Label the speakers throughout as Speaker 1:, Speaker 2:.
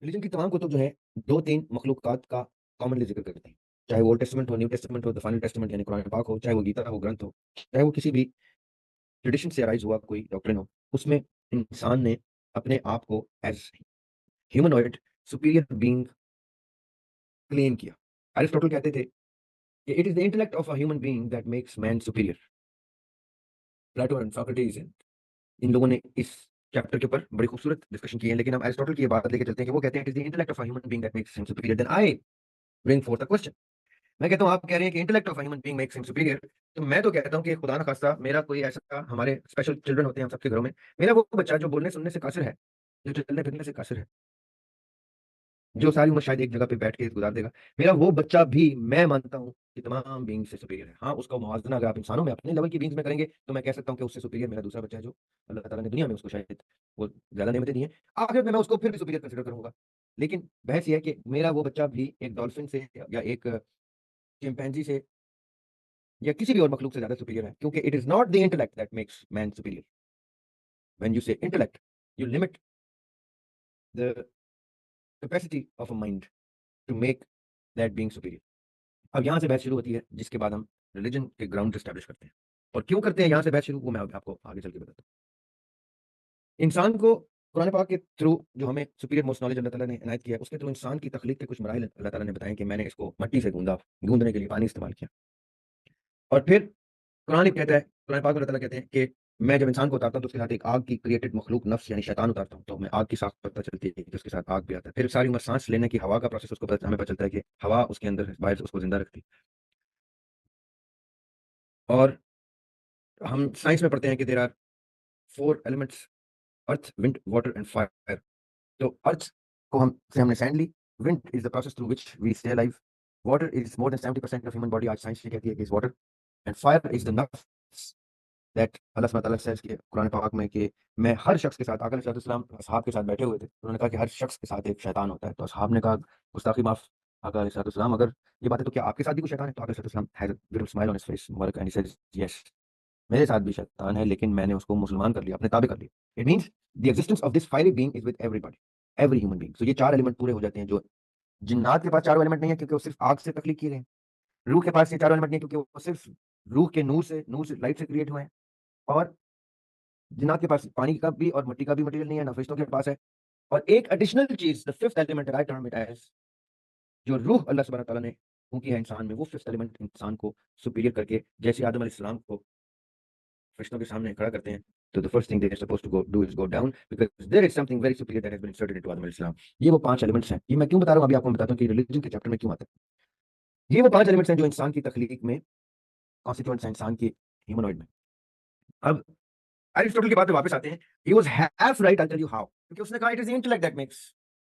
Speaker 1: Religion की तमाम कुतुब जो है 2-3 मखलूक़ात का कॉमनली ज़िक्र करते हैं। चाहे वो ओल्ड टेस्टामेंट हो, न्यू टेस्टामेंट हो, द फाइनल टेस्टामेंट यानी कुरान पाक हो, चाहे वो गीता हो, ग्रंथ हो, चाहे वो किसी भी ट्रेडिशन से अराइज़ हुआ कोई डॉक्ट्रिन हो, उसमें इंसान ने अपने आप को as humanoid superior being claim किया। अरिस्टोटल कहते थे कि it is the intellect of a human being that makes man superior. Plato and Socrates इन लोगों ने इस चैप्टर के ऊपर बड़ी खूबसूरत डिस्कशन की है, लेकिन हम अरिस्टोटल की ये बात लेके चलते हैं कि वो कहते हैं it is the intellect of a human being that makes him superior. Then I bring forth a question. मैं कहता हूँ आप कह रहे हैं कि intellect of human being makes him superior, तो मैं तो कहता हूँ कि खुदा ना खास्ता मेरा कोई ऐसा हमारे स्पेशल चिल्ड्रन होते हैं हम सबके घरों में, मेरा वो बच्चा जो बोलने सुनने से कासिर है, जो चलने फिरने से कासिर है, जो सारी उम्र शायद एक जगह पे बैठ के गुजार देगा, मेरा वो बच्चा भी मैं मानता हूँ कि तमाम बीइंग से सुपीरियर है। हाँ, उसका मुवाज़ना अगर आप इंसानों में अपने लेवल की बीइंग्स में करेंगे, तो मैं कह सकता हूँ कि उससे सुपीरियर मेरा दूसरा बच्चा है जो अल्लाह ताला ने दुनिया में उसको शायद वो ज़्यादा नेमतें दी हैं। आखिर में मैं उसको फिर भी सुपीरियर कंसिडर करूँगा। लेकिन बहस ये है कि मेरा वो बच्चा भी एक डॉल्फिन से या एक चिंपैंज़ी से या किसी भी और मखलूक से ज़्यादा सुपीरियर है, क्योंकि it is not the intellect that makes man superior. When you से intellect, you limit the capacity of a mind to make that being superior। अब यहाँ से बहस शुरू होती है जिसके बाद हम रिलीजन के ग्राउंड एस्टैब्लिश करते हैं। और क्यों करते हैं यहाँ से बहस शुरू, वो मैं अब आपको आगे चल के बताता हूँ। इंसान को कुरान पाक के थ्रू जो हमें सुपीरियर मोस्ट नॉलेज अल्लाह ताला ने इनायत किया है, उसके थ्रू इंसान की तख्लीक के कुछ मराहिल अल्लाह ताला ने बताए कि मैंने इसको मट्टी से गूँधा, गूँधने के लिए पानी इस्तेमाल किया। और फिर कुरान ही कहता है, कुरान पाक में अल्लाह ताला कहते हैं कि मैं जब इंसान को उतारता हूँ तो उसके साथ एक आग की क्रिएटेड मखलूक नफ्स यानी शैतान उतारता हूँ, तो हमें आग की साख पता चलती है कि उसके साथ आग भी आता है। फिर सारी उम्र सांस लेने की हवा का प्रोसेस उसको हमें पता चलता है कि हवा उसके अंदर है, बाहर से उसको जिंदा रखती है। और हम साइंस में पढ़ते हैं कि there are 4 elements, earth, wind, water and fire. तो अर्थ को हम से हमने सैंड ली, wind is the process through which we stay alive, water is more than 70% of human body, आज साइंस ये कहती है कि is water, and fire is the नफ्स दैट अल्लाह सुब्हानहू व तआला सेज़ कि कुरान पाक में कि मैं हर शख्स के साथ, आका अलैहिस्सलाम असहाब के साथ बैठे हुए थे। उन्होंने कहा कि हर शख्स के साथ एक शैतान होता है। तो असहाब ने कहा गुस्ताखी माफ़ आका अलैहिस्सलाम, अगर ये बात है तो क्या आपके साथ भी कोई शैतान है? तो आका अलैहिस्सलाम has a beautiful smile on his face Mubarak and he says yes, मेरे साथ भी शैतान है, लेकिन मैंने उसको मुसलमान कर लिया, अपने ताबे कर लिया। It means the existence of this fiery being is with everybody, every human being. So ये 4 एलिमेंट पूरे हो जाते हैं, जो जिन्नात के पास चारों एलिमेंट नहीं है क्योंकि वो सिर्फ़ आग से तख्लीक किए गए हैं। रूह के पास ये चारों एलिमेंट नहीं है क्योंकि वो सिर्फ़ रूह के नूर से लाइट से क्रिएट हुए हैं। और जिन्नात के पास पानी का भी और मिट्टी का भी मटेरियल नहीं है, ना फरिश्तों के पास है। और एक additional cheese, the fifth element that I term it as, जो रूह अल्लाह सुब्हानहू व तआला ने फूँकी है इंसान में, वो फिफ्थ एलिमेंट इंसान को सुपीरियर करके जैसे आदम अलैहिस्सलाम को फरिश्तों के सामने खड़ा करते हैं, तो the first thing they are supposed to go do is go down because there is something very superior that has been inserted into Adam अलैहिस्सलाम। ये वो 5 एलिमेंट्स हैं। ये मैं क्यों बता रहा हूँ अभी आपको मैं बताता हूँ कि रिलिजन के चैप्टर में क्यों आता है। ये वो 5 एलिमेंट्स हैं जो इंसान की तख्लीक में कॉन्स्टिट्यूएंट्स हैं इंसान की ह्यूमनॉइड में। अब एरिस्टोटल की बात पे वापस आते हैं। He was half right, I tell you how, क्योंकि उसने कहा it is the intellect that makes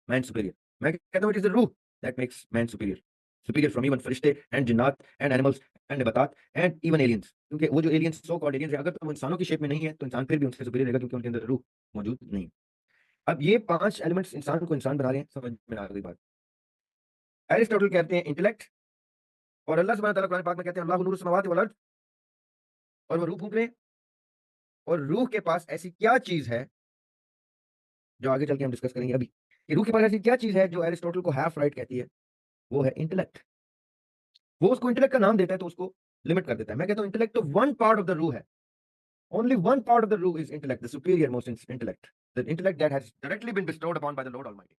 Speaker 1: man superior. मैं कहता हूँ इट इज़ द रूह that makes man superior. Superior from even फरिश्ते एंड जिन्नात एंड एनिमल्स एंड नबातात एंड इवन एलियंस। क्योंकि वो जो एलियंस, सो कॉल्ड एलियंस है, अगर तो वो इंसानों की शेप में नहीं है, तो इंसान फिर भी उनसे सुपीरियर रहेगा क्योंकि उनके अंदर रूह मौजूद नहीं है। अब ये 5 एलिमेंट्स इंसान को इंसान बना रहे हैं, समझ में आ गई बात। एरिस्टोटल कहते हैं इंटेलेक्ट, और अल्लाह सुब्हानहू व तआला कुरान पाक में कहते हैं अल्लाहु नूरु समावाति वल अर्द, और वो रूह फूँक रहे हैं। और रूह के पास ऐसी क्या चीज़ है, जो आगे चल के हम डिस्कस करेंगे अभी, कि रूह के पास ऐसी क्या चीज़ है जो एरिस्टोटल को हाल्फ राइट कहती है, वो है इंटेलेक्ट। वो उसको इंटेलेक्ट का नाम देता है तो उसको लिमिट कर देता है। मैं कहता हूँ इंटेलेक्ट तो वन पार्ट ऑफ द रूह है। Only one part of the रूह is intellect, the superior most intellect, the intellect that has directly been bestowed upon by the Lord Almighty।